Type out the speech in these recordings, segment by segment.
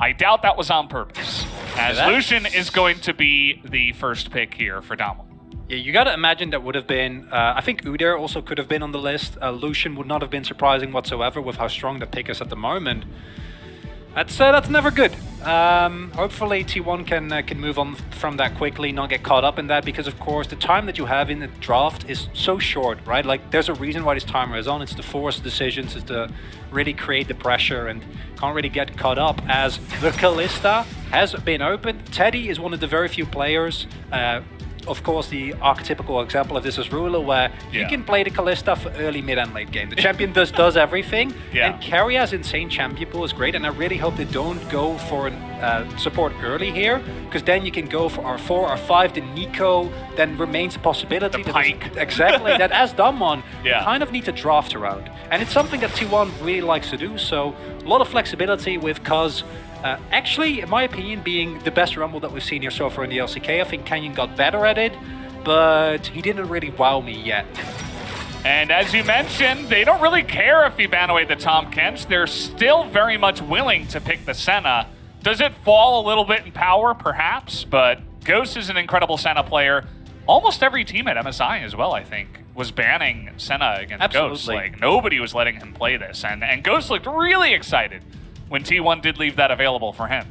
I doubt that was on purpose, as Lucian is going to be the first pick here for Damwon. Yeah, you gotta imagine that would have been, I think Udyr also could have been on the list. Lucian would not have been surprising whatsoever with how strong the pick is at the moment. That's never good. Hopefully T1 can move on from that quickly, not get caught up in that, because of course the time that you have in the draft is so short, right? Like there's a reason why this timer is on. It's to force decisions, it's to really create the pressure, and can't really get caught up as the Kalista has been opened. Teddy is one of the very few players, of course, the archetypical example of this is Ruler, where you can play the Kalista for early, mid, and late game. The champion does everything, and Keриa's insane champion pool is great, and I really hope they don't go for support early here, because then you can go for R4, R5, the Nico, then remains a possibility. The Pike. Exactly, that as Damwon, you kind of need to draft around. And it's something that T1 really likes to do, so a lot of flexibility with Cuz. Actually, in my opinion, being the best Rumble that we've seen here so far in the LCK. I think Canyon got better at it, but he didn't really wow me yet. And as you mentioned, they don't really care if you ban away the Tahm Kench. They're still very much willing to pick the Senna. Does it fall a little bit in power? Perhaps, but Ghost is an incredible Senna player. Almost every team at MSI as well, I think, was banning Senna against Ghost. Like, nobody was letting him play this, and Ghost looked really excited when T1 did leave that available for him.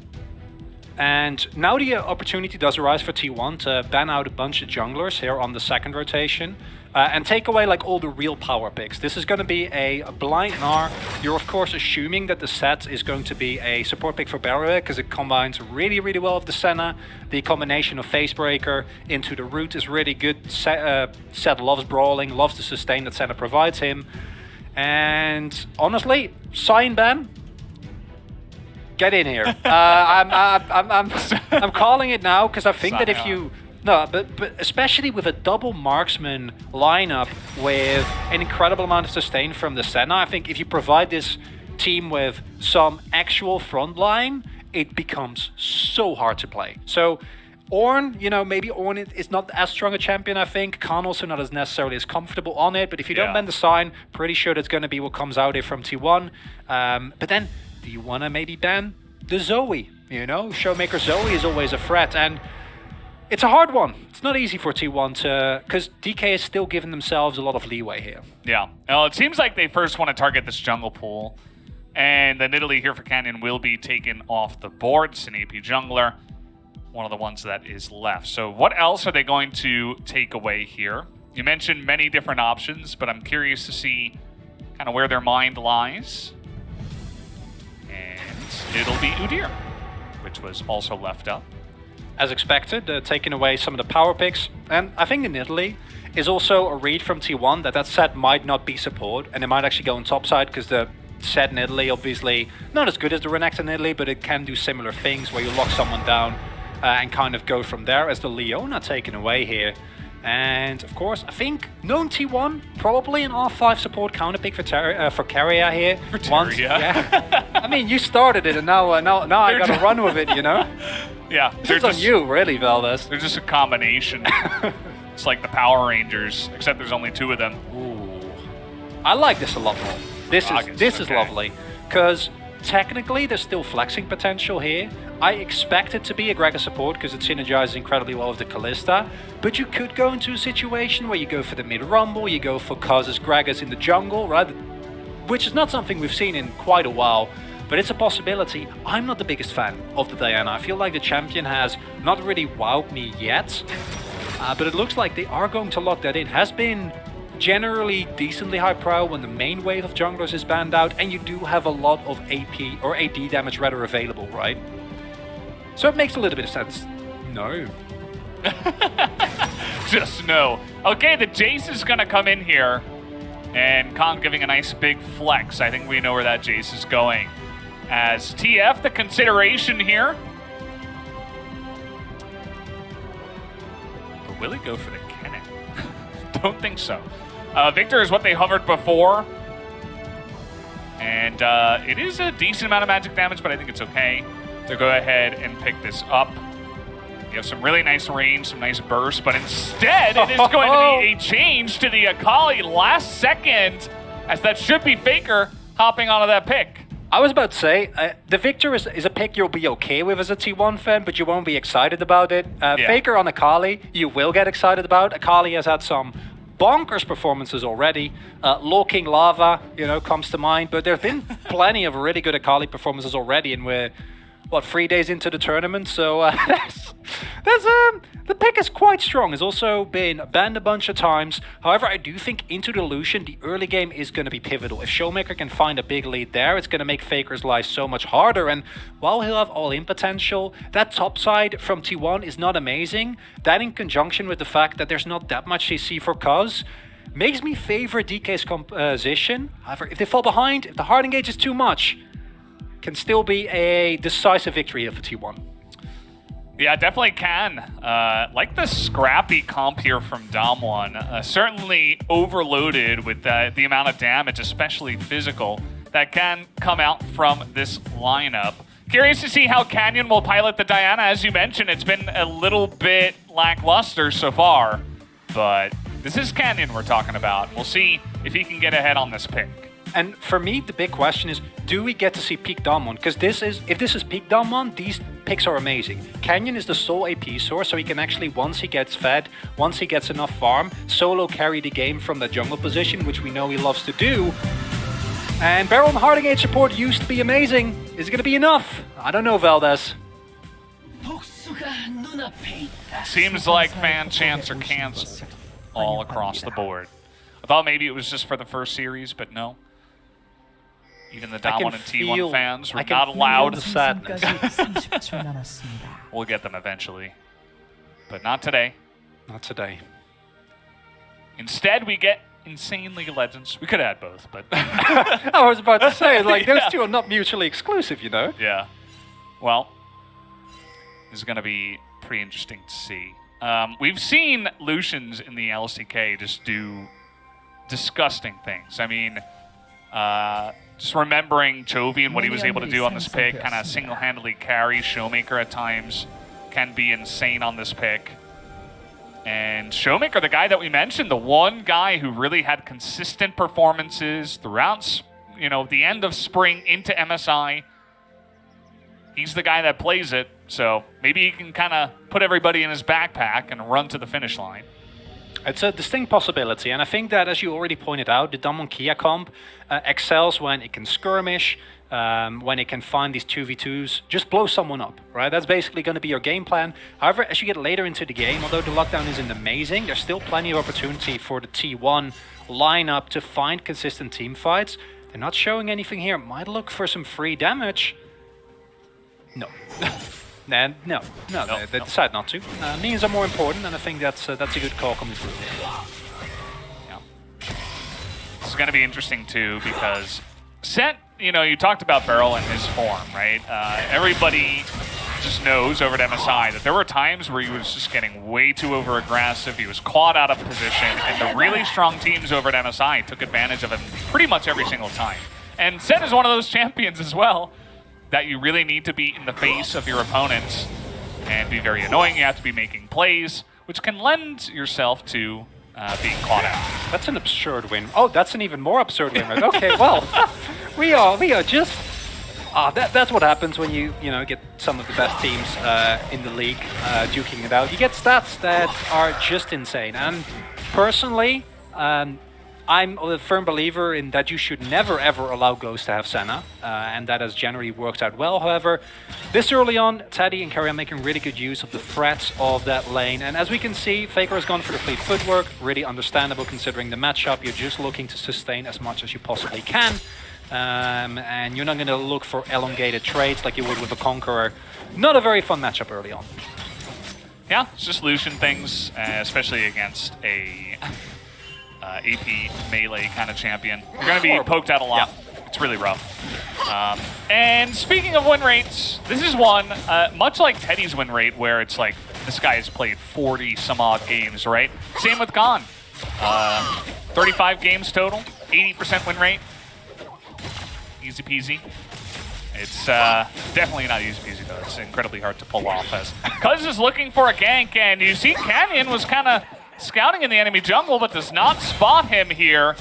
And now the opportunity does arise for T1 to ban out a bunch of junglers here on the second rotation and take away like all the real power picks. This is going to be a blind Gnar. You're of course assuming that the set is going to be a support pick for Barrier because it combines really, really well with the Senna. The combination of Facebreaker into the root is really good. Set loves brawling, loves the sustain that Senna provides him. And honestly, sign ban. Get in here. I'm calling it now because I think that if you but especially with a double marksman lineup with an incredible amount of sustain from the Senna, I think if you provide this team with some actual front line, it becomes so hard to play. So Ornn, maybe Ornn is not as strong a champion, I think. Khan also not as necessarily as comfortable on it, but if you don't ban the sign, pretty sure that's going to be what comes out here from T1. But then do you want to maybe ban the Zoe? Showmaker Zoe is always a threat, and it's a hard one. It's not easy for T1 to, because DK is still giving themselves a lot of leeway here. Yeah. Well, it seems like they first want to target this jungle pool, and the Nidalee here for Canyon will be taken off the board. It's an AP jungler, one of the ones that is left. So what else are they going to take away here? You mentioned many different options, but I'm curious to see kind of where their mind lies. It'll be Udyr, which was also left up. As expected, taking away some of the power picks. And I think in Italy is also a read from T1 that set might not be support, and it might actually go on top side because the set in Italy obviously not as good as the Renekton in Italy, but it can do similar things where you lock someone down and kind of go from there, as the Leona taken away here. And of course, I think known T1 probably an R5 support counter pick for Keria here. For Keria. I mean, you started it, and now I got to run with it. Yeah, it's on you, really, Valdez. They're just a combination. It's like the Power Rangers, except there's only two of them. Ooh, I like this a lot more. This is lovely because technically there's still flexing potential here. I expect it to be a Gregor support because it synergizes incredibly well with the Kalista, but you could go into a situation where you go for the mid-rumble, you go for Kaz's Gregors in the jungle, right? Which is not something we've seen in quite a while, but it's a possibility. I'm not the biggest fan of the Diana. I feel like the champion has not really wowed me yet, but it looks like they are going to lock that in. Has been generally decently high pro when the main wave of junglers is banned out, and you do have a lot of AP or AD damage rather available, right? So it makes a little bit of sense. No. Just no. Okay, the Jace is going to come in here, and Khan giving a nice big flex. I think we know where that Jace is going. As TF, the consideration here. But will he go for the cannon? Don't think so. Victor is what they hovered before. And it is a decent amount of magic damage, but I think it's okay to go ahead and pick this up. You have some really nice range, some nice burst, but instead it is going to be a change to the Akali last second, as that should be Faker hopping onto that pick. I was about to say, the Victor is a pick you'll be okay with as a T1 fan, but you won't be excited about it. Faker on Akali, you will get excited about. Akali has had some bonkers performances already. Low King Lava, comes to mind, but there have been plenty of really good Akali performances already, and we're, 3 days into the tournament, so the pick is quite strong. It's also been banned a bunch of times. However, I do think into the Lucian, the early game is going to be pivotal. If Showmaker can find a big lead there, it's going to make Faker's life so much harder, and while he'll have all-in potential, that top side from T1 is not amazing. That in conjunction with the fact that there's not that much CC for Cuz, makes me favor DK's composition. However, if they fall behind, if the hard engage is too much, can still be a decisive victory here for T1. Yeah, definitely can. Like the scrappy comp here from Damwon, certainly overloaded with the amount of damage, especially physical, that can come out from this lineup. Curious to see how Canyon will pilot the Diana. As you mentioned, it's been a little bit lackluster so far, but this is Canyon we're talking about. We'll see if he can get ahead on this pick. And for me, the big question is, do we get to see peak Damwon? Because if this is peak Damwon, these picks are amazing. Canyon is the sole AP source, so he can actually, once he gets fed, once he gets enough farm, solo carry the game from the jungle position, which we know he loves to do. And Barrel and Hard Engage support used to be amazing. Is it going to be enough? I don't know, Valdez. Seems like fan chants are canceled all across the board. I thought maybe it was just for the first series, but no. Even the Damwon and T1 fans were not allowed. The sadness. We'll get them eventually, but not today. Not today. Instead, we get insane League of Legends. We could add both, but I was about to say, those two are not mutually exclusive, Yeah. Well, this is going to be pretty interesting to see. We've seen Lucians in the LCK just do disgusting things. I mean, just remembering Chovy and what he was able to do on this pick, kind of single-handedly carry Showmaker at times, can be insane on this pick. And Showmaker, the guy that we mentioned, the one guy who really had consistent performances throughout, the end of spring into MSI. He's the guy that plays it, so maybe he can kind of put everybody in his backpack and run to the finish line. It's a distinct possibility, and I think that, as you already pointed out, the Damwon Kia comp excels when it can skirmish, when it can find these 2v2s, just blow someone up, right? That's basically going to be your game plan. However, as you get later into the game, although the lockdown isn't amazing, there's still plenty of opportunity for the T1 lineup to find consistent team fights. They're not showing anything here. Might look for some free damage. No. No, they decide not to. Minions are more important, and I think that's a good call coming through. Yeah. This is going to be interesting, too, because Set, you talked about Beryl and his form, right? Everybody just knows over at MSI that there were times where he was just getting way too over-aggressive. He was caught out of position, and the really strong teams over at MSI took advantage of him pretty much every single time. And Set is one of those champions as well, that you really need to be in the face of your opponents and be very annoying. You have to be making plays, which can lend yourself to being caught out. That's an absurd win. Oh, that's an even more absurd win. Right? Okay, well, we are just... that's what happens when you get some of the best teams in the league duking it out. You get stats that are just insane. And personally, I'm a firm believer in that you should never ever allow Ghost to have Senna, and that has generally worked out well. However, this early on, Teddy and Curry are making really good use of the threats of that lane, and as we can see, Faker has gone for the fleet footwork, really understandable considering the matchup. You're just looking to sustain as much as you possibly can, and you're not going to look for elongated trades like you would with a Conqueror. Not a very fun matchup early on. Yeah, it's just Lucian things, especially against a... AP melee kind of champion. You're going to be poked out a lot. Yeah. It's really rough. And speaking of win rates, this is one, much like Teddy's win rate, where it's like, this guy has played 40 some odd games, right? Same with Khan. 35 games total, 80% win rate. Easy peasy. It's definitely not easy peasy though. It's incredibly hard to pull off as Cuz is looking for a gank, and you see Canyon was kind of scouting in the enemy jungle, but does not spot him here.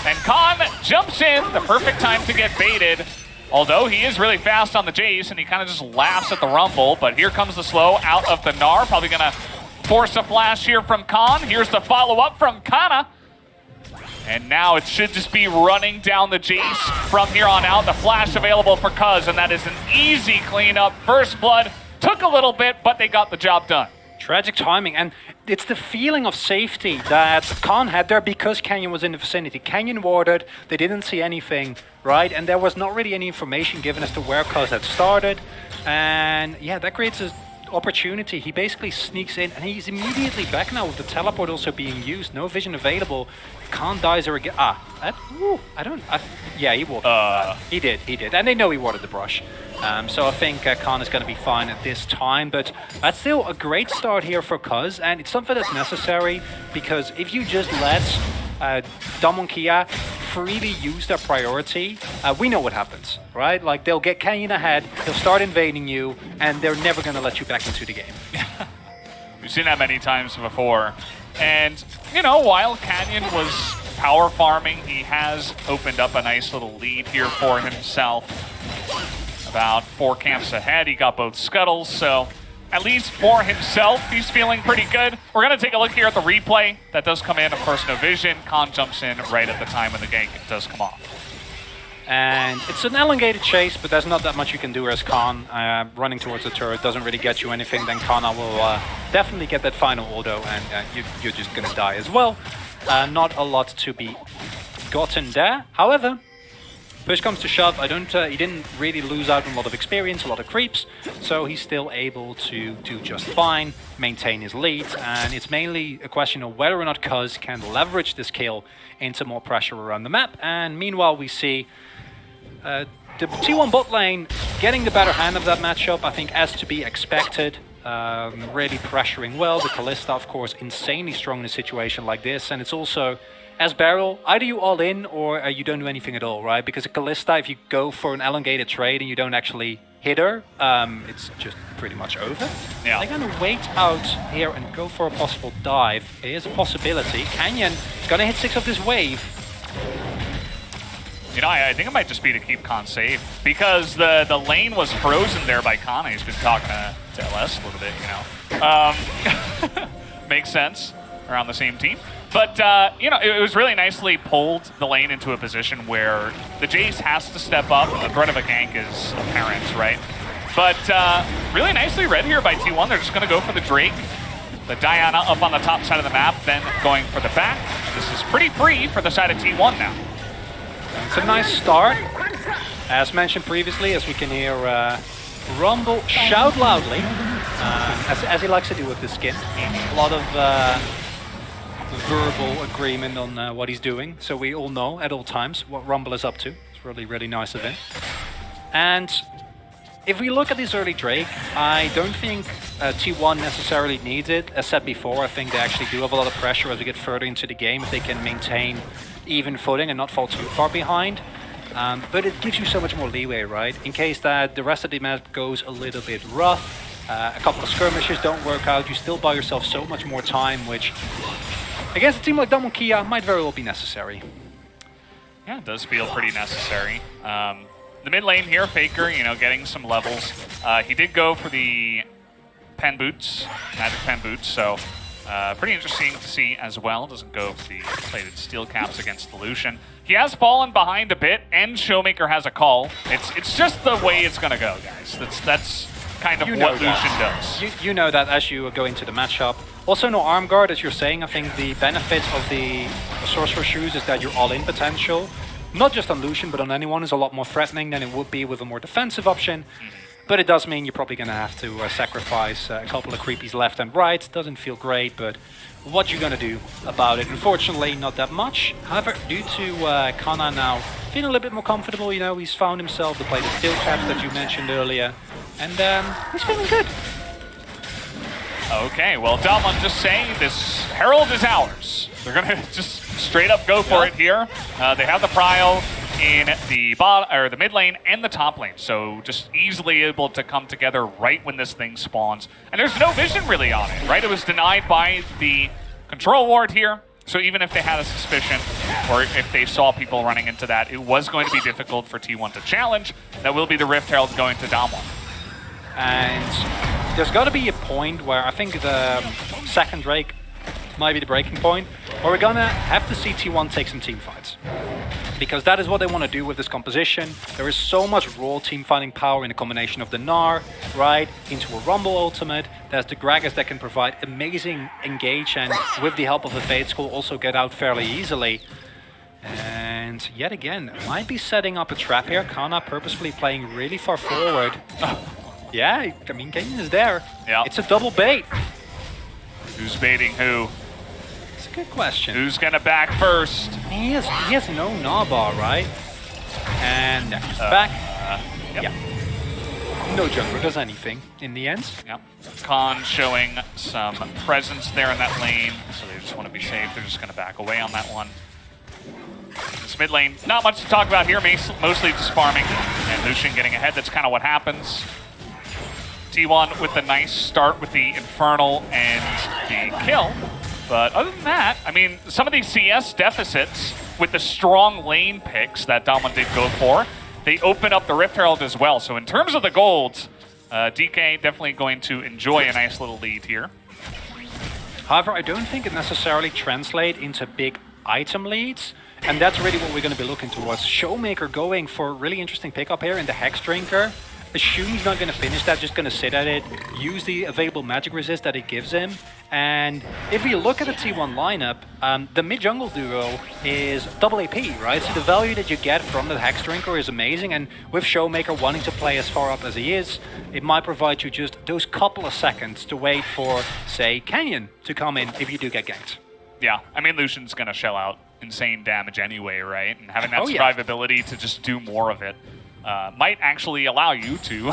And Khan jumps in, the perfect time to get baited. Although he is really fast on the Jace, and he kind of just laughs at the Rumble, but here comes the slow out of the Gnar. Probably going to force a flash here from Khan. Here's the follow-up from Kana. And now it should just be running down the Jace from here on out. The flash available for Cuz, and that is an easy cleanup. First blood took a little bit, but they got the job done. Tragic timing, and it's the feeling of safety that Khan had there because Canyon was in the vicinity. Canyon warded, they didn't see anything, right? And there was not really any information given as to where Cuz had started. And yeah, that creates an opportunity. He basically sneaks in, and he's immediately back now with the teleport also being used. No vision available. If Khan dies or again, yeah, he warded. He did, and they know he warded the brush. So I think Khan is going to be fine at this time, but that's still a great start here for Cuz, and it's something that's necessary because if you just let Damwon Kia freely use their priority, we know what happens, right? Like, they'll get Canyon ahead, they'll start invading you, and they're never going to let you back into the game. We've seen that many times before. And, you know, while Canyon was power farming, he has opened up a nice little lead here for himself. About 4 camps ahead, he got both scuttles, so at least for himself, he's feeling pretty good. We're going to take a look here at the replay. That does come in, of course, no vision. Khan jumps in right at the time when the gank does come off. And it's an elongated chase, but there's not that much you can do as Khan. Running towards the turret doesn't really get you anything. Then Kana will definitely get that final auto, and you're just going to die as well. Not a lot to be gotten there. However, push comes to shove, he didn't really lose out on a lot of experience, a lot of creeps, so he's still able to do just fine, maintain his lead, and it's mainly a question of whether or not Cuz can leverage this kill into more pressure around the map. And meanwhile, we see the T1 bot lane getting the better hand of that matchup, I think, as to be expected. Really pressuring well. The Kalista, of course, insanely strong in a situation like this, and it's also, as Beryl, either you all in or you don't do anything at all, right? Because a Kalista, if you go for an elongated trade and you don't actually hit her, it's just pretty much over. Yeah. They're going to wait out here and go for a possible dive. It is a possibility. Canyon is going to hit 6 of this wave. You know, I think it might just be to keep Khan safe, because the lane was frozen there by Khan. He's been talking to LS a little bit, you know. Makes sense. Around the same team. But, you know, it was really nicely pulled the lane into a position where the Jace has to step up. The threat of a gank is apparent, right? But really nicely read here by T1. They're just going to go for the Drake. The Diana up on the top side of the map, then going for the back. This is pretty free for the side of T1 now. It's a nice start. As mentioned previously, as we can hear Rumble shout loudly, as he likes to do with this skin. A lot of verbal agreement on what he's doing, so we all know at all times what Rumble is up to. It's really, really nice of him. And if we look at this early Drake, I don't think T1 necessarily needs it. As said before, I think they actually do have a lot of pressure as we get further into the game if they can maintain even footing and not fall too far behind. But it gives you so much more leeway, right? In case that the rest of the map goes a little bit rough, a couple of skirmishes don't work out, you still buy yourself so much more time, which against a team like Damwon Kia might very well be necessary. Yeah, it does feel pretty necessary. The mid lane here, Faker, you know, getting some levels. He did go for the pen boots, magic pen boots, so pretty interesting to see as well. Doesn't go for the plated steel caps against the Lucian. He has fallen behind a bit, and Showmaker has a call. It's just the way it's gonna go, guys. That's kind of what Lucian does. You know that as you go into the matchup. Also no arm guard, as you're saying. I think the benefit of the Sorcerer Shoes is that your all-in potential, not just on Lucian, but on anyone, is a lot more threatening than it would be with a more defensive option. But it does mean you're probably going to have to sacrifice a couple of creepies left and right. Doesn't feel great, but what you going to do about it? Unfortunately, not that much. However, due to Kana now feeling a little bit more comfortable, you know, he's found himself the plated steel caps that you mentioned earlier, and he's feeling good. Okay, well, Damwon just saying this Herald is ours. They're going to just straight up go for it here. They have the prio in the mid lane and the top lane, so just easily able to come together right when this thing spawns. And there's no vision really on it, right? It was denied by the control ward here. So even if they had a suspicion, or if they saw people running into that, it was going to be difficult for T1 to challenge. That will be the Rift Herald going to Damwon. And there's got to be a point where I think the second Drake might be the breaking point, where we're gonna have to see T1 take some team fights. Because that is what they want to do with this composition. There is so much raw team fighting power in the combination of the Gnar, right, into a Rumble ultimate. There's the Gragas that can provide amazing engage and with the help of the Fade School also get out fairly easily. And yet again, might be setting up a trap here. Kana purposefully playing really far forward. Yeah, I mean, Kenyon is there. Yeah. It's a double bait. Who's baiting who? It's a good question. Who's gonna back first? He has no Naba, right? And next back. Yep. Yeah. No jungler does anything in the end. Yep. Khan showing some presence there in that lane, so they just want to be safe. They're just gonna back away on that one. This mid lane, not much to talk about here, mostly just farming. And Lucian getting ahead, that's kind of what happens. T1 with the nice start with the Infernal and the kill. But other than that, I mean, some of these CS deficits with the strong lane picks that Damwon did go for, they open up the Rift Herald as well. So in terms of the golds, DK definitely going to enjoy a nice little lead here. However, I don't think it necessarily translates into big item leads. And that's really what we're going to be looking towards. Showmaker going for a really interesting pickup here in the Hex Drinker. Assume he's not going to finish that, just going to sit at it, use the available magic resist that it gives him. And if we look at the T1 lineup, the mid-jungle duo is double AP, right? So the value that you get from the Hex Drinker is amazing, and with Showmaker wanting to play as far up as he is, it might provide you just those couple of seconds to wait for, say, Canyon to come in if you do get ganked. Yeah, I mean, Lucian's going to shell out insane damage anyway, right? And having that survivability to just do more of it might actually allow you to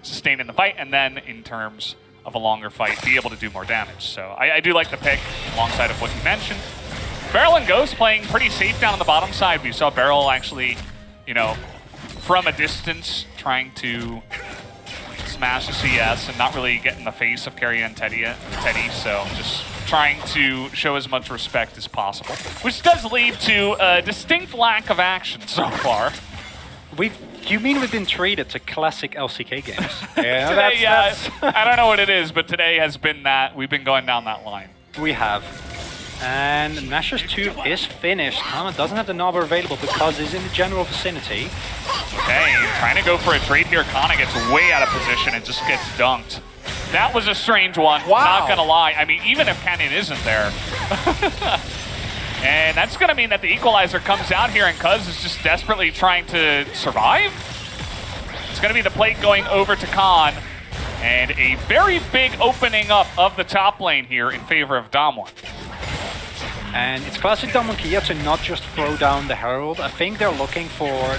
sustain in the fight, and then in terms of a longer fight, be able to do more damage. So I do like the pick alongside of what you mentioned. Beryl and Ghost playing pretty safe down on the bottom side. We saw Beryl actually, you know, from a distance trying to smash the CS and not really get in the face of Carrie and Teddy. So just trying to show as much respect as possible, which does lead to a distinct lack of action so far. You mean we've been treated to classic LCK games? Yeah, today, that's I don't know what it is, but today has been that. We've been going down that line. We have. And Nashor's 2 is finished. Kana doesn't have the Naba available because he's in the general vicinity. Okay, trying to go for a trade here. Kana gets way out of position and just gets dunked. That was a strange one, not gonna lie. I mean, even if Canyon isn't there. And that's going to mean that the equalizer comes out here, and Cuz is just desperately trying to survive. It's going to be the plate going over to Khan, and a very big opening up of the top lane here in favor of Damwon. And it's classic Damwon Kia to not just throw down the Herald. I think they're looking for...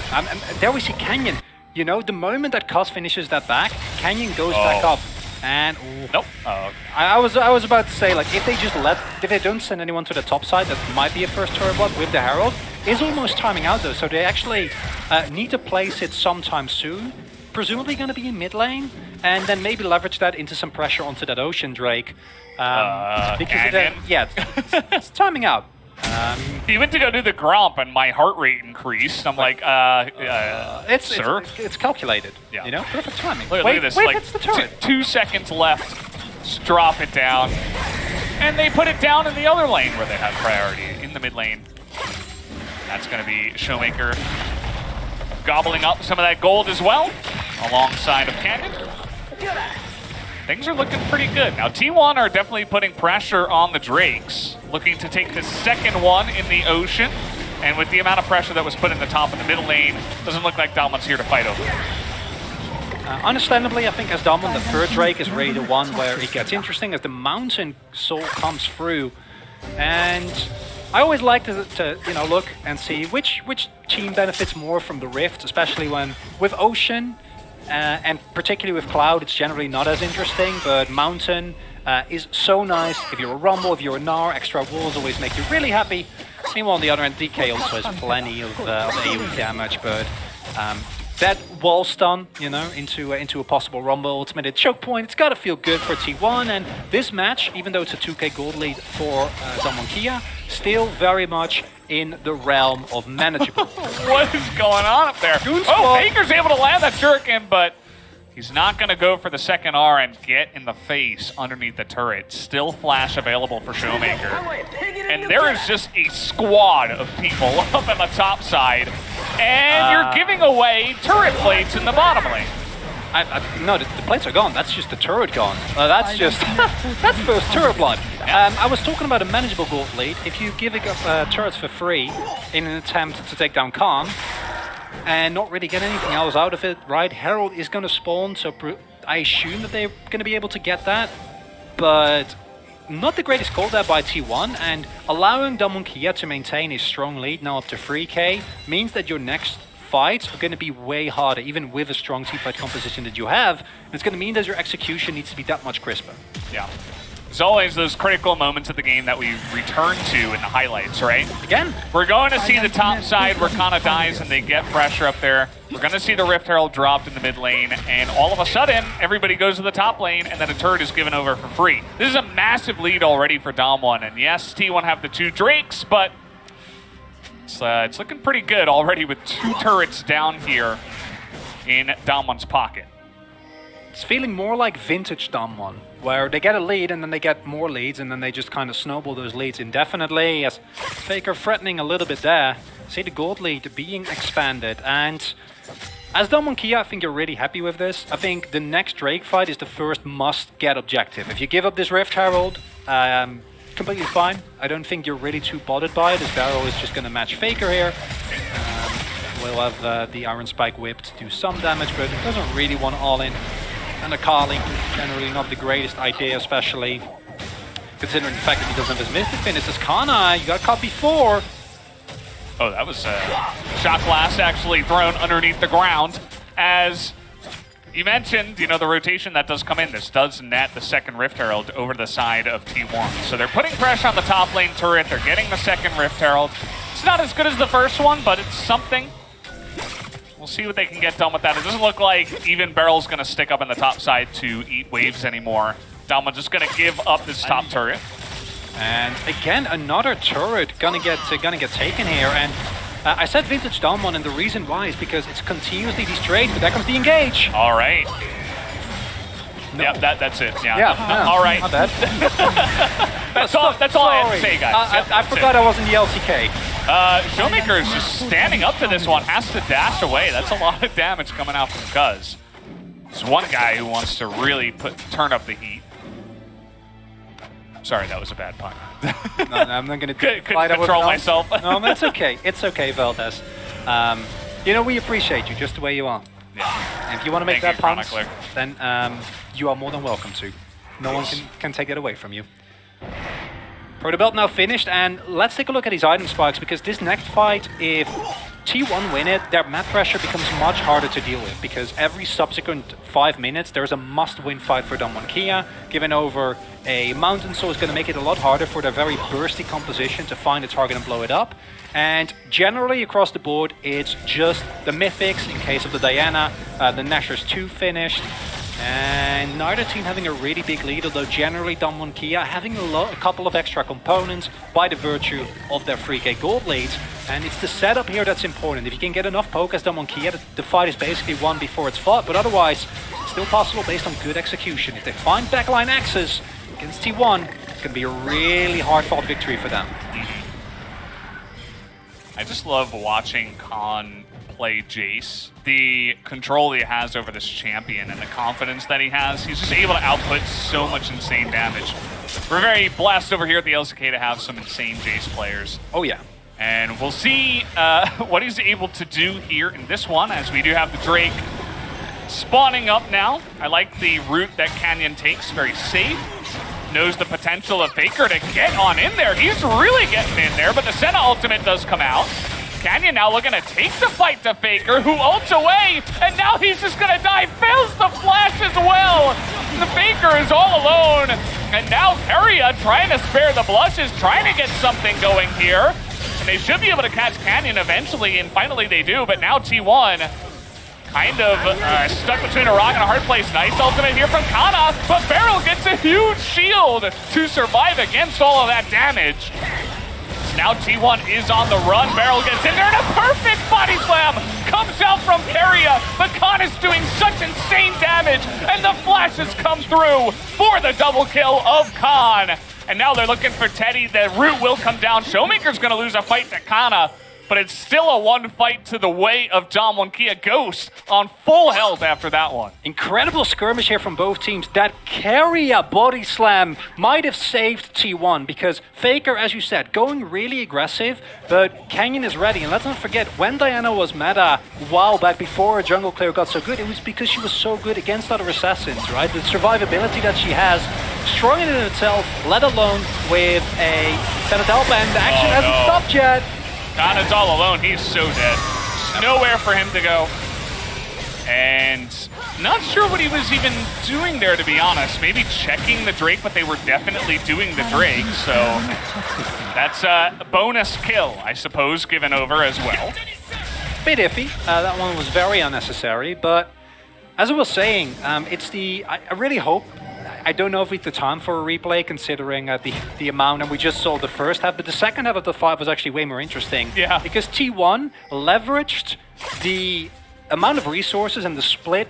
there we see Canyon. You know, the moment that Cuz finishes that back, Canyon goes back up. And nope. I was about to say, like, if they don't send anyone to the top side, that might be a first turret block with the Herald. Is almost timing out though, so they actually need to place it sometime soon. Presumably going to be in mid lane, and then maybe leverage that into some pressure onto that Ocean Drake. Because it's timing out. He went to go do the Gromp, and my heart rate increased. I'm like, sir? It's calculated. Yeah. You know, perfect timing. Look at this. Like, hits the turret. 2 seconds left. Just drop it down. And they put it down in the other lane where they have priority, in the mid lane. That's going to be Showmaker gobbling up some of that gold as well, alongside of Canyon. Things are looking pretty good. Now, T1 are definitely putting pressure on the Drakes, looking to take the second one in the Ocean. And with the amount of pressure that was put in the top and the middle lane, doesn't look like Damwon's here to fight over. Understandably, I think as Damwon, the third Drake is really the one where it gets interesting as the Mountain Soul comes through. And I always like to you know, look and see which team benefits more from the Rift, especially when with Ocean, and particularly with Cloud, it's generally not as interesting, but Mountain is so nice. If you're a Rumble, if you're a Gnar, extra walls always make you really happy. Meanwhile, on the other end, DK also has plenty of AoE damage, but that wall stun, you know, into a possible Rumble ultimate choke point. It's got to feel good for T1. And this match, even though it's a 2k gold lead for Damwon Kia, still very much in the realm of manageable. What is going on up there? Oh, Faker's able to land that shuriken, but he's not going to go for the second R and get in the face underneath the turret. Still flash available for Showmaker. And there is just a squad of people up on the top side. And you're giving away turret plates in the bottom lane. No, the plates are gone. That's just the turret gone. That's just that's first turret blood. I was talking about a manageable gold lead. If you give up turrets for free in an attempt to take down Khan and not really get anything else out of it, right? Herald is going to spawn, so I assume that they're going to be able to get that, but not the greatest call there by T1, and allowing Damwon Kia to maintain a strong lead now up to 3k means that your next fights are going to be way harder, even with a strong teamfight composition that you have. And it's going to mean that your execution needs to be that much crisper. Yeah. There's always those critical moments of the game that we return to in the highlights, right? Again, we're going to see the top side where Kana dies and they get pressure up there. We're going to see the Rift Herald dropped in the mid lane, and all of a sudden, everybody goes to the top lane, and then a turret is given over for free. This is a massive lead already for Damwon, and yes, T1 have the 2 Drakes, but it's looking pretty good already with 2 turrets down here in Damwon's pocket. It's feeling more like vintage Damwon, where they get a lead and then they get more leads and then they just kind of snowball those leads indefinitely. As Faker threatening a little bit there. See the gold lead being expanded, and as Damwon Kia, I think you're really happy with this. I think the next Drake fight is the first must-get objective. If you give up this Rift Herald, completely fine. I don't think you're really too bothered by it, as Barrow is just going to match Faker here. We'll have the Iron Spike whipped do some damage, but it doesn't really want all-in. And a Carly, generally not the greatest idea, especially considering the fact that he doesn't have his Mystic Finish. As Kana, you got caught before. Oh, that was shot glass actually thrown underneath the ground. As you mentioned, you know, the rotation that does come in. This does net the second Rift Herald over the side of T1. So they're putting pressure on the top lane turret. They're getting the second Rift Herald. It's not as good as the first one, but it's something. We'll see what they can get done with that. It doesn't look like even Barrel's going to stick up in the top side to eat waves anymore. Damwon just going to give up this top turret. And again, another turret gonna get taken here. And I said vintage Damwon, and the reason why is because it's continuously these trades, but there comes the engage. All right. No. Yeah, that's it. Yeah. All right. Not bad. that's all I had to say, guys. I forgot I was in the LCK. Showmaker is just standing up to this one, has to dash away. That's a lot of damage coming out from Cuz. There's one guy who wants to really turn up the heat. Sorry, that was a bad pun. No, I'm not going to couldn't control myself. No, it's okay. It's okay, Valdez. You know, we appreciate you just the way you are. Yeah. And if you want to make that pun, then you are more than welcome to. No one can take it away from you. Proto Belt now finished, and let's take a look at these item spikes, because this next fight, if T1 win it, their map pressure becomes much harder to deal with, because every subsequent 5 minutes there's a must-win fight for Damwon Kia. Given over a mountain, so it's going to make it a lot harder for their very bursty composition to find a target and blow it up. And generally across the board, it's just the Mythics in case of the Diana, the Nashor's 2 finished. And neither team having a really big lead, although generally Damwon Kia having a couple of extra components by the virtue of their 3k gold leads. And it's the setup here that's important. If you can get enough poke as Damwon Kia, the fight is basically won before it's fought, but otherwise, still possible based on good execution. If they find backline access against T1, it's going to be a really hard-fought victory for them. I just love watching Khan play Jace. The control he has over this champion and the confidence that he has, he's just able to output so much insane damage. We're very blessed over here at the LCK to have some insane Jace players. Oh yeah. And we'll see what he's able to do here in this one, as we do have the Drake spawning up now. I like the route that Canyon takes, very safe. Knows the potential of Faker to get on in there. He's really getting in there, but the Senna ultimate does come out. Canyon now looking to take the fight to Faker, who ults away, and now he's just gonna die. Fails the flash as well. The Faker is all alone, and now Keria trying to spare the blushes, trying to get something going here. And they should be able to catch Canyon eventually, and finally they do, but now T1 kind of stuck between a rock and a hard place. Nice ultimate here from Kana, but Beryl gets a huge shield to survive against all of that damage. Now T1 is on the run. Beryl gets in there and a perfect body slam comes out from Keria. But Khan is doing such insane damage and the flashes come through for the double kill of Khan. And now they're looking for Teddy. The root will come down. Showmaker's gonna lose a fight to Kana, but it's still a one fight to the way of Damwon. Ghost on full health after that one. Incredible skirmish here from both teams. That Keria body slam might have saved T1 because Faker, as you said, going really aggressive, but Canyon is ready. And let's not forget, when Diana was meta a while back before jungle clear got so good, it was because she was so good against other assassins, right? The survivability that she has, strong in itself, let alone with a Senadel band. The action hasn't stopped yet. Kana's all alone. He's so dead. There's nowhere for him to go. And not sure what he was even doing there, to be honest. Maybe checking the Drake, but they were definitely doing the Drake. So that's a bonus kill, I suppose, given over as well. Bit iffy. That one was very unnecessary. But as I was saying, it's I really hope. I don't know if we have the time for a replay, considering the amount, and we just saw the first half, but the second half of the fight was actually way more interesting. Yeah. Because T1 leveraged the amount of resources and the split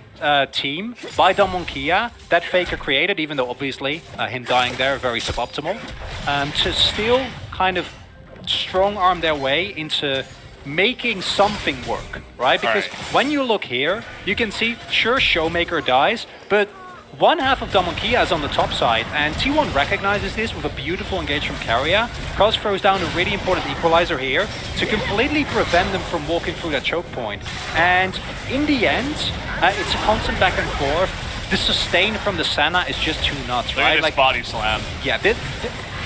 team by Damwon that Faker created, even though obviously him dying there very suboptimal, to still kind of strong arm their way into making something work, right? Because when you look here, you can see, sure, Showmaker dies, but one half of Damwon is on the top side, and T1 recognizes this with a beautiful engage from Keria. Cross throws down a really important equalizer here to completely prevent them from walking through that choke point. And in the end, it's a constant back and forth. The sustain from the Senna is just too nuts, Look right? At this body slam. Yeah,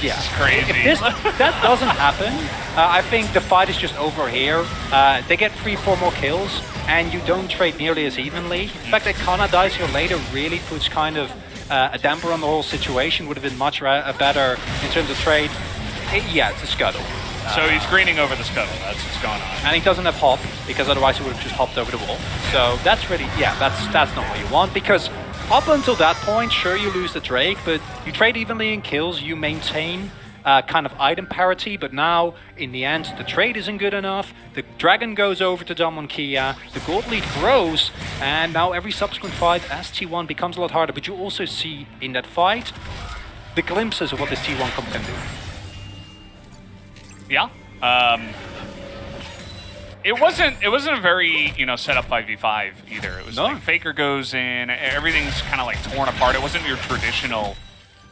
yeah. It's crazy. If that doesn't happen, I think the fight is just over here. They get 3-4 more kills, and you don't trade nearly as evenly. The fact that Kana dies here later really puts kind of a damper on the whole situation. Would have been much better in terms of trade. Yeah, it's a scuttle. So he's greening over the scuttle. That's what's going on. And he doesn't have hop, because otherwise he would have just hopped over the wall. So that's really, yeah, that's not what you want, because up until that point, sure, you lose the Drake, but you trade evenly in kills, you maintain kind of item parity, but now, in the end, the trade isn't good enough, the Dragon goes over to Damwon, the gold lead grows, and now every subsequent fight as T1 becomes a lot harder, but you also see in that fight the glimpses of what this T1 comp can do. Yeah. It wasn't a very, set up 5v5 either. It was like Faker goes in, everything's kind of like torn apart. It wasn't your traditional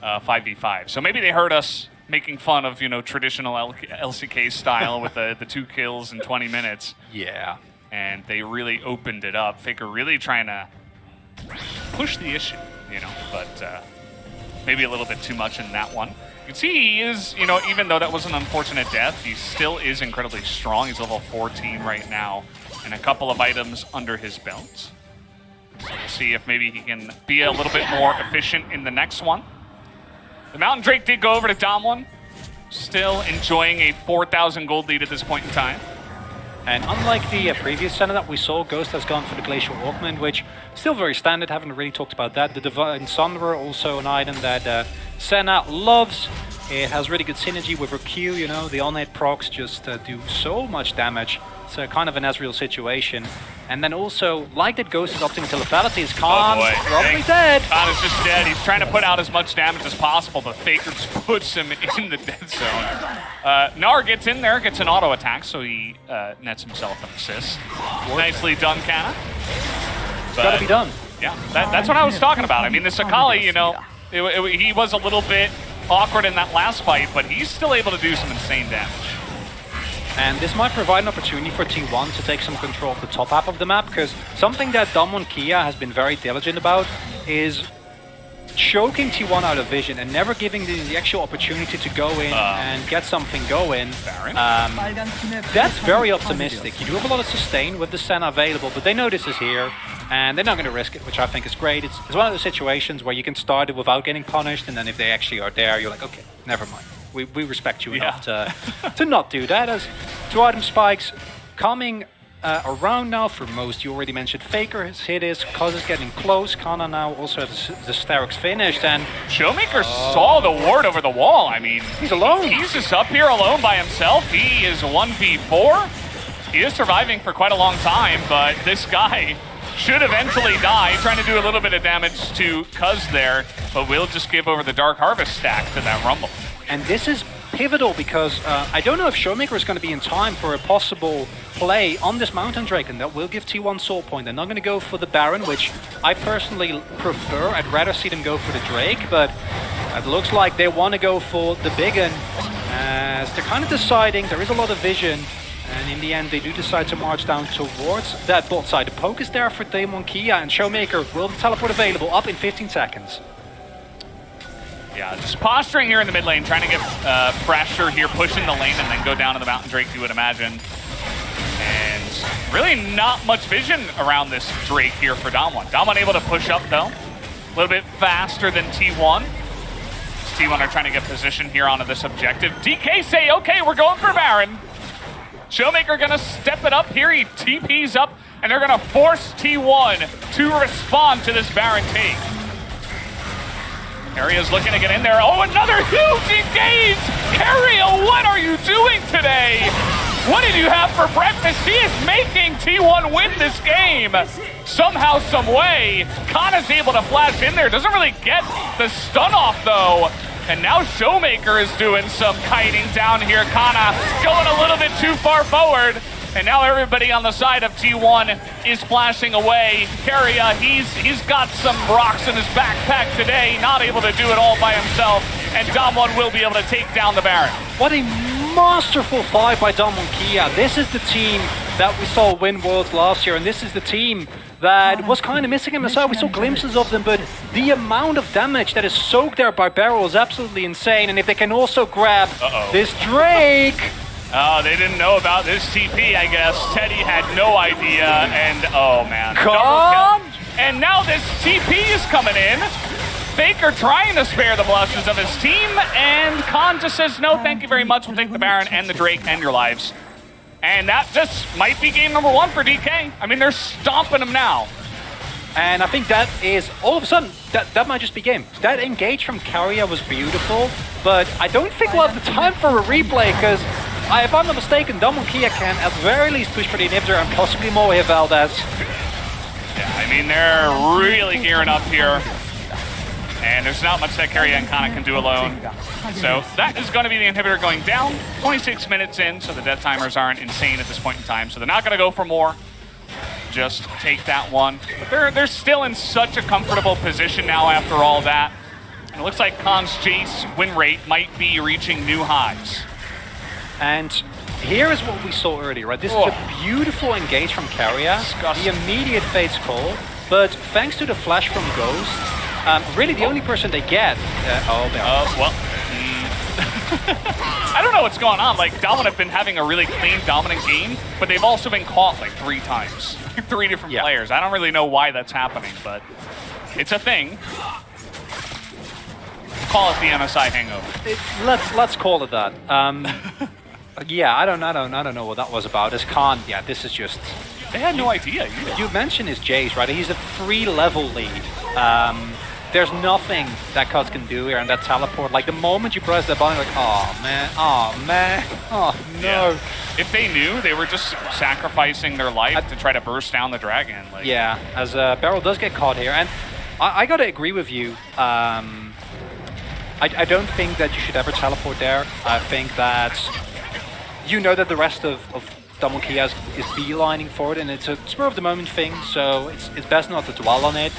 5v5. So maybe they heard us making fun of, traditional LCK style with the 2 kills in 20 minutes. Yeah. And they really opened it up. Faker really trying to push the issue, but maybe a little bit too much in that one. You can see he is, even though that was an unfortunate death, he still is incredibly strong. He's level 14 right now, and a couple of items under his belt. So we'll see if maybe he can be a little bit more efficient in the next one. The Mountain Drake did go over to Damwon, still enjoying a 4,000 gold lead at this point in time. And unlike the previous Senna that we saw, Ghost has gone for the Glacial Augment, which still very standard, haven't really talked about that. The Divine Sunderer, also an item that Senna loves. It has really good synergy with her Q, the all-night procs just do so much damage. It's kind of an Ezreal situation. And then also, like that Ghost is opting to lethality, is Khan probably dead. Khan is just dead. He's trying to put out as much damage as possible, but Faker just puts him in the dead zone. Gnar gets in there, gets an auto attack, so he nets himself an assist. Nicely done, Kana. It's gotta be done. Yeah, that's what I was talking about. I mean, the Sakali, he was a little bit awkward in that last fight, but he's still able to do some insane damage. And this might provide an opportunity for T1 to take some control of the top half of the map, because something that Damwon has been very diligent about is choking T1 out of vision and never giving the actual opportunity to go in and get something going. That's very optimistic. You do have a lot of sustain with the Senna available, but they know this is here, and they're not going to risk it, which I think is great. It's one of those situations where you can start it without getting punished, and then if they actually are there, you're like, okay, never mind. We respect you enough to not do that. As 2 item spikes coming around now for most. You already mentioned Faker has hit his, Cuz is getting close. Kana now also has the Starix finished, and Showmaker saw the ward over the wall. I mean, he's alone. He's just up here alone by himself. He is 1v4. He is surviving for quite a long time, but this guy should eventually die, trying to do a little bit of damage to Cuz there, but will just give over the Dark Harvest stack to that Rumble. And this is pivotal because I don't know if Showmaker is going to be in time for a possible play on this Mountain Drake, and that will give T1 Soul Point. They're not going to go for the Baron, which I personally prefer. I'd rather see them go for the Drake, but it looks like they want to go for the Big Un, as they're kind of deciding. There is a lot of vision, and in the end they do decide to march down towards that bot side. The poke is there for Damwon, Kia, and Showmaker will teleport available up in 15 seconds. Yeah, just posturing here in the mid lane, trying to get pressure here, pushing the lane, and then go down to the Mountain Drake, you would imagine. And really not much vision around this Drake here for Damwon. Damwon able to push up, though. A little bit faster than T1. T1 are trying to get position here onto this objective. DK say, okay, we're going for Baron. Showmaker gonna step it up here. He TPs up, and they're gonna force T1 to respond to this Baron take. Carria's looking to get in there. Oh, another huge engage! Carria, what are you doing today? What did you have for breakfast? He is making T1 win this game. Somehow, some way. Kana's able to flash in there. Doesn't really get the stun off, though. And now Showmaker is doing some kiting down here. Kana going a little bit too far forward. And now everybody on the side of T1 is flashing away. Carria, he's got some rocks in his backpack today, not able to do it all by himself. And Damwon will be able to take down the Baron. What a masterful fight by Damwon Kia. This is the team that we saw win Worlds last year, and this is the team that was kind of missing him aside. We saw glimpses of them, but the amount of damage that is soaked there by Barrel is absolutely insane. And if they can also grab this Drake... Oh, they didn't know about this TP, I guess. Teddy had no idea, and oh man. Come! And now this TP is coming in. Faker trying to spare the blushes of his team, and Khan just says, no, thank you very much. We'll take the Baron and the Drake and your lives. And that just might be game number 1 for DK. I mean, they're stomping him now. And I think that is, all of a sudden, that might just be game. That engage from Carria was beautiful, but I don't think we'll have the time for a replay, because if I'm not mistaken, Damwon Kia can at the very least push for the inhibitor and possibly more here, Valdez. Yeah, I mean, they're really gearing up here. And there's not much that Carria and Kana can do alone. So that is going to be the inhibitor going down. 26 minutes in, so the death timers aren't insane at this point in time. So they're not going to go for more. Just take that one. But they're still in such a comfortable position now after all that. And it looks like Khan's Jace win rate might be reaching new highs. And here is what we saw earlier, right? This is a beautiful engage from Carria. The immediate fate's call, but thanks to the flash from Ghost, really the only person they get... well... I don't know what's going on. Like, Damwon have been having a really clean, dominant game, but they've also been caught like 3 times. 3 different players. I don't really know why that's happening, but it's a thing. Call it the MSI hangover. Let's call it that. Yeah, I don't know what that was about. This Khan, yeah, this is just... They had no idea. You mentioned his Jace, right? He's a 3-level lead. There's nothing that Cuz can do here, and that teleport, like the moment you press that button, like, oh man, oh no. Yeah. If they knew, they were just sacrificing their life to try to burst down the dragon. Like. Yeah, as Beryl does get caught here, and I gotta agree with you. I don't think that you should ever teleport there. I think that you know that the rest of Damwon Kia is beelining for it, and it's a spur of the moment thing, so it's best not to dwell on it.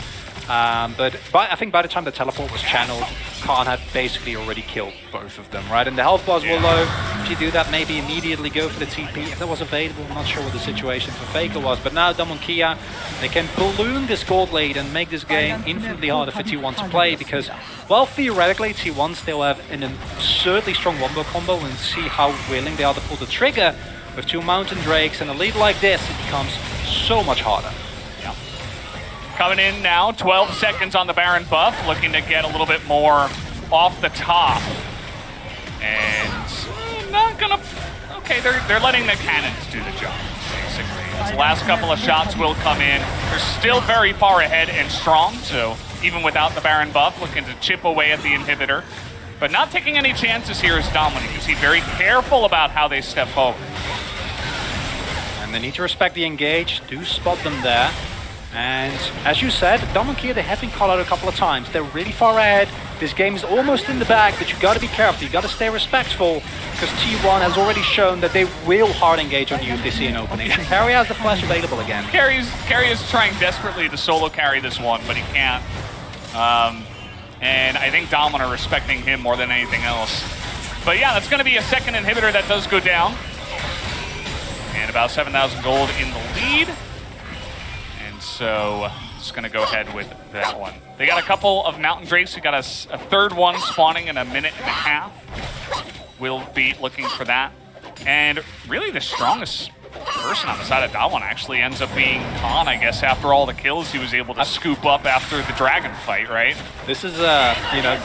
But I think by the time the teleport was channeled, Khan had basically already killed both of them, right? And the health bars were low. If you do that, maybe immediately go for the TP. If that was available, I'm not sure what the situation for Faker was. But now Damwon Kia, they can balloon this gold lead and make this game infinitely harder for T1 to play, because, well, theoretically, T1 still have an absurdly strong wombo combo, and see how willing they are to pull the trigger. With 2 Mountain Drakes and a lead like this, it becomes so much harder. Coming in now, 12 seconds on the Baron buff, looking to get a little bit more off the top. And not gonna... Okay, they're letting the cannons do the job, basically. Those last couple of shots will come in. They're still very far ahead and strong, so even without the Baron buff, looking to chip away at the inhibitor. But not taking any chances here is Damwon. You can see very careful about how they step forward. And they need to respect the engage, do spot them there. And as you said, Damwon here, they have been called out a couple of times. They're really far ahead. This game is almost in the bag, but you got to be careful. You got to stay respectful, because T1 has already shown that they will hard engage on you if they see an opening. Carry has the flash available again. Carry is trying desperately to solo carry this one, but he can't. And I think Damwon are respecting him more than anything else. But yeah, that's going to be a second inhibitor that does go down. And about 7,000 gold in the lead. And so just going to go ahead with that one. They got a couple of Mountain Drakes. We got a third one spawning in a minute and a half. We'll be looking for that. And really the strongest person on the side of Damwon actually ends up being Khan, I guess, after all the kills he was able to scoop up after the dragon fight, right? This is, you know,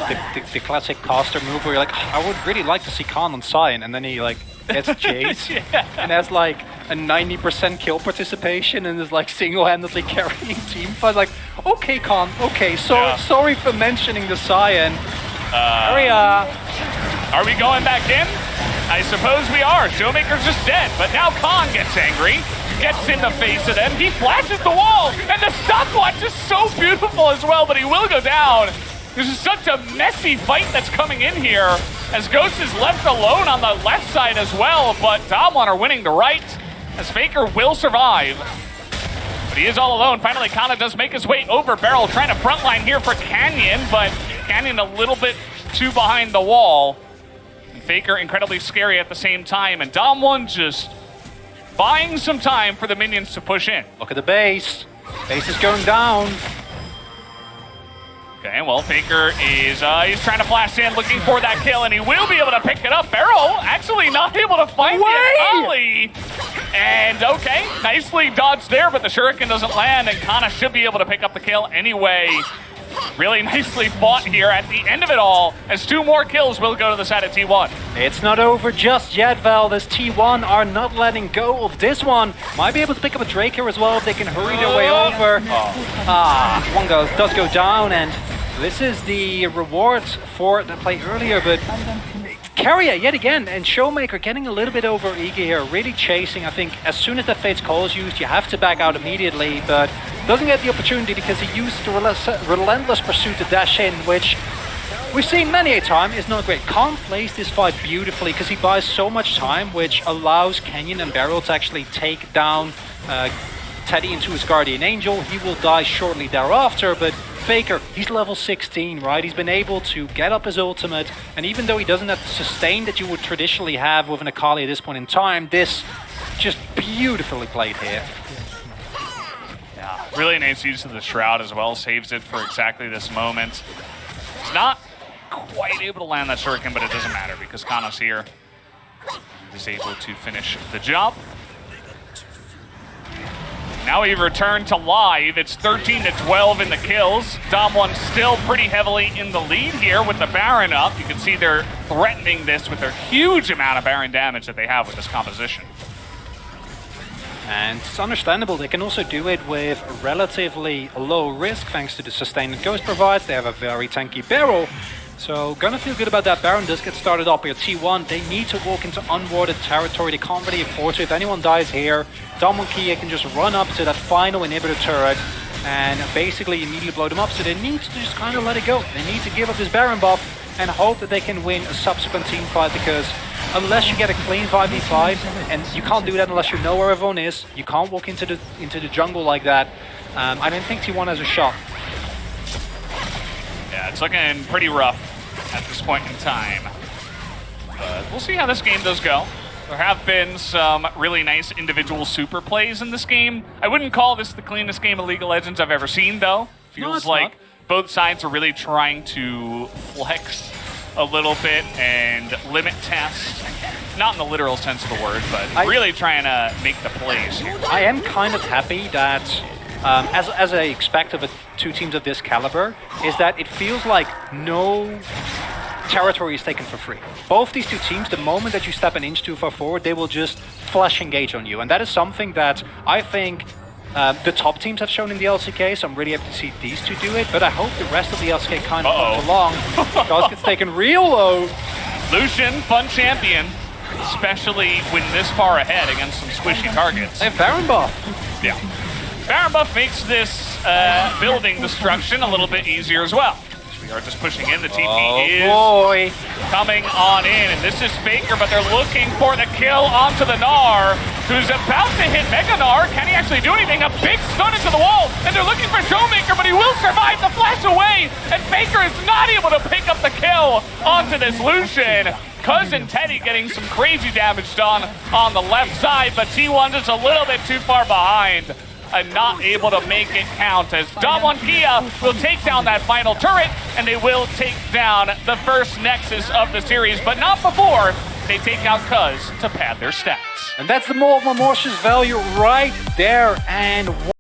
the classic caster move where you're like, I would really like to see Khan on Sion, and then he, like, gets Jace, yeah. and has, like, a 90% kill participation and is, like, single-handedly carrying team fight. Like, okay, Khan, okay, so yeah. Sorry for mentioning the Sion. Are we going back in? I suppose we are. Showmaker's just dead, but now Khan gets angry, gets in the face of them. He flashes the wall, and the stopwatch is so beautiful as well, but he will go down. This is such a messy fight that's coming in here, as Ghost is left alone on the left side as well, but Damwon are winning the right, as Faker will survive. But he is all alone. Finally, Kana does make his way over Barrel, trying to frontline here for Canyon, but Canyon a little bit too behind the wall. Faker incredibly scary at the same time, and Damwon just buying some time for the minions to push in. Look at the base. Base is going down. Okay, well, Faker is he's trying to flash in, looking for that kill, and he will be able to pick it up. Barrel actually not able to find the Akali. And okay, nicely dodged there, but the Shuriken doesn't land, and Kana should be able to pick up the kill anyway. Really nicely fought here at the end of it all, as 2 more kills will go to the side of T1. It's not over just yet, Val. This T1 are not letting go of this one. Might be able to pick up a Drake here as well if they can hurry their way over. One does go down, and this is the rewards for the play earlier, but Carrier yet again, and Showmaker getting a little bit over eager here, really chasing. I think as soon as the Fate's Call is used, you have to back out immediately, but doesn't get the opportunity because he used the relentless pursuit to dash in, which we've seen many a time is not great. Khan plays this fight beautifully because he buys so much time, which allows Canyon and Barrel to actually take down Teddy into his Guardian Angel. He will die shortly thereafter, but Faker, he's level 16, right? He's been able to get up his ultimate, and even though he doesn't have the sustain that you would traditionally have with an Akali at this point in time, this just beautifully played here. Yeah, really nice use of the Shroud as well, saves it for exactly this moment. He's not quite able to land that Shuriken, but it doesn't matter because Kana's here. He's able to finish the job. Now we return to live. It's 13-12 in the kills. Damwon still pretty heavily in the lead here with the Baron up. You can see they're threatening this with their huge amount of Baron damage that they have with this composition. And it's understandable. They can also do it with relatively low risk thanks to the sustain that Ghost provides. They have a very tanky Barrel. So gonna feel good about that. Baron does get started up here. T1, they need to walk into unwarded territory. They can't really afford to. If anyone dies here, Damwon Kia can just run up to that final inhibitor turret and basically immediately blow them up. So they need to just kind of let it go. They need to give up this Baron buff and hope that they can win a subsequent team fight, because unless you get a clean 5v5, and you can't do that unless you know where everyone is, you can't walk into the jungle like that. I don't think T1 has a shot. Yeah, it's looking pretty rough at this point in time. But we'll see how this game does go. There have been some really nice individual super plays in this game. I wouldn't call this the cleanest game of League of Legends I've ever seen, though. Feels like both sides are really trying to flex a little bit and limit test. Not in the literal sense of the word, but really trying to make the plays here. I am kind of happy that, as I expect of two teams of this caliber, is that it feels like no territory is taken for free. Both these two teams, the moment that you step an inch too far forward, they will just flash engage on you. And that is something that I think the top teams have shown in the LCK, so I'm really happy to see these two do it. But I hope the rest of the LCK kind of comes along, because it's taken real low. Lucian, fun champion, especially when this far ahead against some squishy targets. And Baron buff. Yeah. Baron buff makes this building destruction a little bit easier as well. We are just pushing in. The TP is coming on in, and this is Faker, but they're looking for the kill onto the Gnar, who's about to hit Mega Gnar. Can he actually do anything? A big stun into the wall, and they're looking for Showmaker, but he will survive the flash away, and Faker is not able to pick up the kill onto this Lucian. Cousin Teddy getting some crazy damage done on the left side, but T1 just a little bit too far behind and not able to make it count, as Damwon will take down that final turret, and they will take down the first Nexus of the series, but not before they take out Cuz to pad their stats. And that's the Marshal's value right there, and